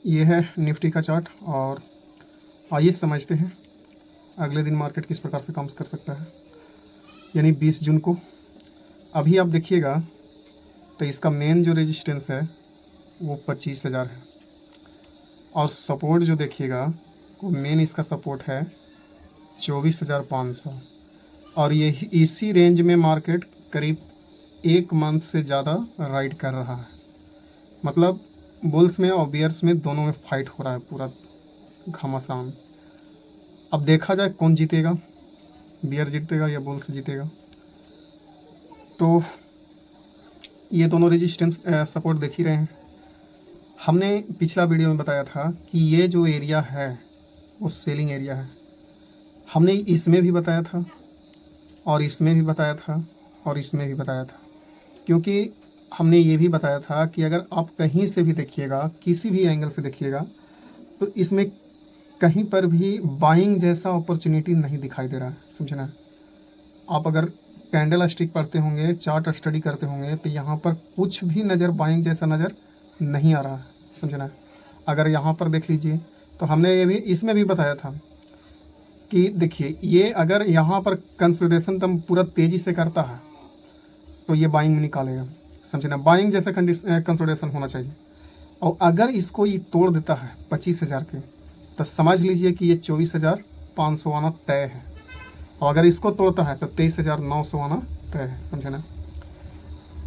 ये है निफ्टी का चार्ट और आइए समझते हैं अगले दिन मार्केट किस प्रकार से काम कर सकता है। यानी 20 जून को अभी आप देखिएगा तो इसका मेन जो रेजिस्टेंस है वो 25,000 है और सपोर्ट जो देखिएगा वो मेन इसका सपोर्ट है 24,500 और ये इसी रेंज में मार्केट करीब 1 मंथ से ज़्यादा राइड कर रहा है। मतलब बुल्स में और बियर्स में दोनों में फाइट हो रहा है पूरा घमासान। अब देखा जाए कौन जीतेगा, बियर जीतेगा या बुल्स जीतेगा। तो ये दोनों रेजिस्टेंस सपोर्ट देख ही रहे हैं। हमने पिछला वीडियो में बताया था कि ये जो एरिया है वो सेलिंग एरिया है। हमने इसमें भी बताया था और इसमें भी बताया था और इसमें भी बताया था, क्योंकि हमने ये भी बताया था कि अगर आप कहीं से भी देखिएगा, किसी भी एंगल से देखिएगा, तो इसमें कहीं पर भी बाइंग जैसा अपॉर्चुनिटी नहीं दिखाई दे रहा है। समझना, आप अगर कैंडल स्टिक पढ़ते होंगे, चार्ट स्टडी करते होंगे, तो यहाँ पर कुछ भी नज़र बाइंग जैसा नज़र नहीं आ रहा है। समझना, अगर यहाँ पर देख लीजिए तो हमने ये भी इसमें भी बताया था कि देखिए ये अगर यहाँ पर कंसोलिडेशन तब पूरा तेज़ी से करता है तो ये बाइंग में निकालेगा। समझना, बाइंग जैसा कंसोलिडेशन होना चाहिए। और अगर इसको ये तोड़ देता है 25,000 के, तो समझ लीजिए कि ये 24,500 आना तय है। और अगर इसको तोड़ता है तो 23,900 आना तय है। समझना,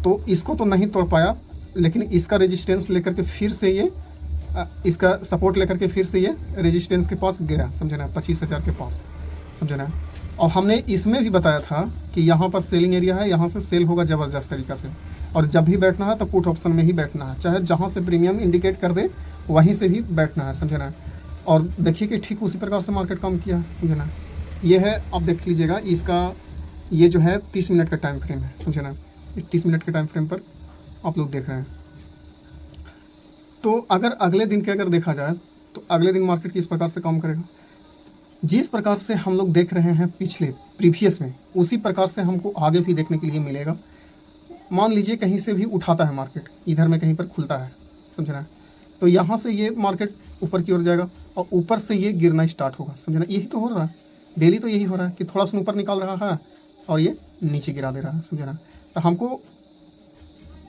तो इसको तो नहीं तोड़ पाया, लेकिन इसका रेजिस्टेंस लेकर के फिर से ये इसका सपोर्ट लेकर के फिर से ये रेजिस्टेंस के पास गया। समझना, 25,000 के पास। समझना, और हमने इसमें भी बताया था कि यहाँ पर सेलिंग एरिया है, यहाँ से सेल होगा ज़बरदस्त तरीक़ा से। और जब भी बैठना है तो पुट ऑप्शन में ही बैठना है, चाहे जहाँ से प्रीमियम इंडिकेट कर दे वहीं से भी बैठना है। समझना, और देखिए कि ठीक उसी प्रकार से मार्केट काम किया। समझना, ये है, आप देख लीजिएगा इसका ये जो है 30 मिनट का टाइम फ्रेम है। समझना, 30 मिनट के टाइम फ्रेम पर आप लोग देख रहे हैं। तो अगर अगले दिन के अगर देखा जाए तो अगले दिन मार्केट किस प्रकार से काम करेगा। जिस प्रकार से हम लोग देख रहे हैं पिछले प्रीवियस में, उसी प्रकार से हमको आगे भी देखने के लिए मिलेगा। मान लीजिए कहीं से भी उठाता है मार्केट, इधर में कहीं पर खुलता है। समझना, तो यहाँ से ये मार्केट ऊपर की ओर जाएगा और ऊपर से ये गिरना स्टार्ट होगा। समझना, यही तो हो रहा है डेली, तो यही हो रहा है कि थोड़ा सा ऊपर निकाल रहा है और ये नीचे गिरा दे रहा है। समझना, तो हमको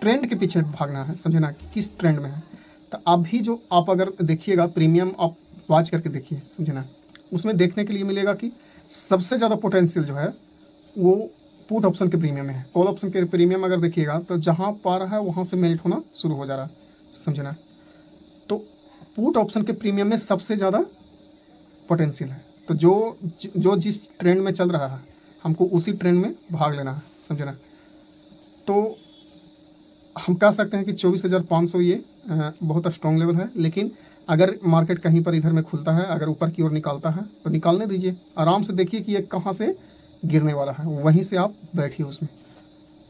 ट्रेंड के पीछे भागना है। समझना, कि किस ट्रेंड में है। तो अभी जो आप अगर देखिएगा प्रीमियम, आप वॉच करके देखिए। समझना, उसमें देखने के लिए मिलेगा कि सबसे ज़्यादा पोटेंशियल जो है वो पुट ऑप्शन के प्रीमियम में है। कॉल ऑप्शन के प्रीमियम अगर देखिएगा तो जहाँ पा रहा है वहाँ से मेल्ट होना शुरू हो जा रहा है। समझना, तो पुट ऑप्शन के प्रीमियम में सबसे ज़्यादा पोटेंशियल है। तो जो जिस ट्रेंड में चल रहा है हमको उसी ट्रेंड में भाग लेना है। समझना, तो हम कह सकते हैं कि 24,500 ये बहुत स्ट्रॉन्ग लेवल है। लेकिन अगर मार्केट कहीं पर इधर में खुलता है, अगर ऊपर की ओर निकालता है तो निकालने दीजिए, आराम से देखिए कि ये कहाँ से गिरने वाला है, वहीं से आप बैठिए उसमें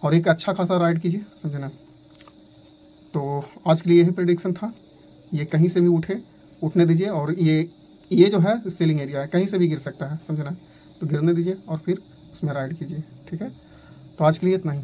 और एक अच्छा खासा राइड कीजिए। समझना, तो आज के लिए यही प्रेडिक्शन था। ये कहीं से भी उठने दीजिए और ये जो है सेलिंग एरिया है, कहीं से भी गिर सकता है। समझना, तो गिरने दीजिए और फिर उसमें राइड कीजिए। ठीक है, तो आज के लिए इतना ही।